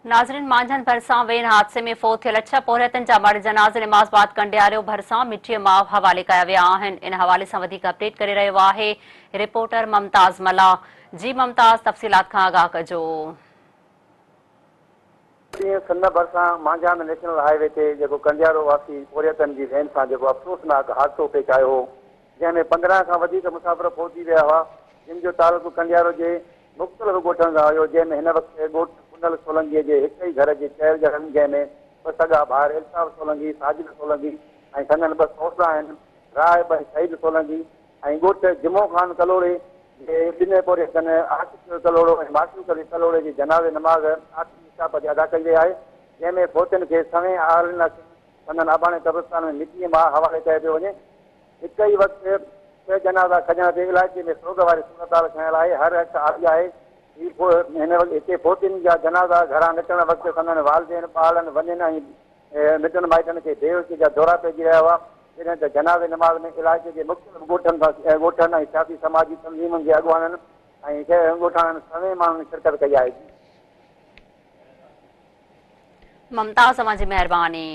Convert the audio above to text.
नाज़रीन, मांझन भरसां वेन हादसे में फोत थियल 6 पोरियतनि जा मर्द जनाज़े नमाज़ बाद कंडियारियो भरसां मिठीअ मां हवाले कया विया आहिनि। इन हवाले सां वधीक अपडेट करे रहियो आहे रिपोर्टर ममताज़ मला। जी ममताज़, तफ़सीलात खां आगाह कजो। सन्न भरसां मांझान नेशनल हाईवे ते जेको कंडियारो वासी पोरियतनि जी वैन सां जेको अफ़सोसनाक हादसो पेश आयो हो, जंहिंमें 15 खां वधीक मुसाफ़िर पहुची विया हुआ, जिन जो तालुक़ु कंडियारो जे मुख़्तलिफ़ ॻोठनि सां हुयो, जंहिंमें हिन वक़्तु ॻोठ कुंडल सोलंकीअ जे हिक ई घर जे 4 ॼणनि, जंहिंमें 2 सॻा भाउर इल्ताफ़ सोलंकी, साजिद सोलंकी ऐं संदनि 2 सौसा आहिनि, राहिब ऐं सईद सोलंकी, ऐं ॻोठ जिमो ख़ान कलोड़े जे 2 पोरियतनि आशिक़ कलोड़ो ऐं माशूक़ अली कलोड़े जी जनाज़े नमाज़ आख़िरी अदा कई वई आहे, जंहिंमें फोतियुनि खे सवें आलना संदनि आबाणे कब्रिस्तान में मिटीअ मां हवाले कयो पियो वञे। हिक ई वक़्तु 6 जनाज़ा खॼण ते इलाइक़े में सोग वारी सूरत ठहियल आहे। हर हिकु आबी आहे। हिन वक़्तु हिते फोतियुनि जा जनाज़ा घरां निकिरण वक़्तु संदनि वालदेन ॿारनि वञनि ऐं मिटनि माइटनि खे बेहोशी जा दौरा पइजी रहिया हुआ। जॾहिं त जनाज़े नमाज़ में इलाइक़े जे मुख़्तलिफ़ ॻोठनि ऐं सियासी समाजी तंज़ीमुनि जे अॻुवाननि ऐं ॻोठाणनि सवें माण्हुनि शिरकत कई आहे। ममताज़, तव्हांजी महिरबानी।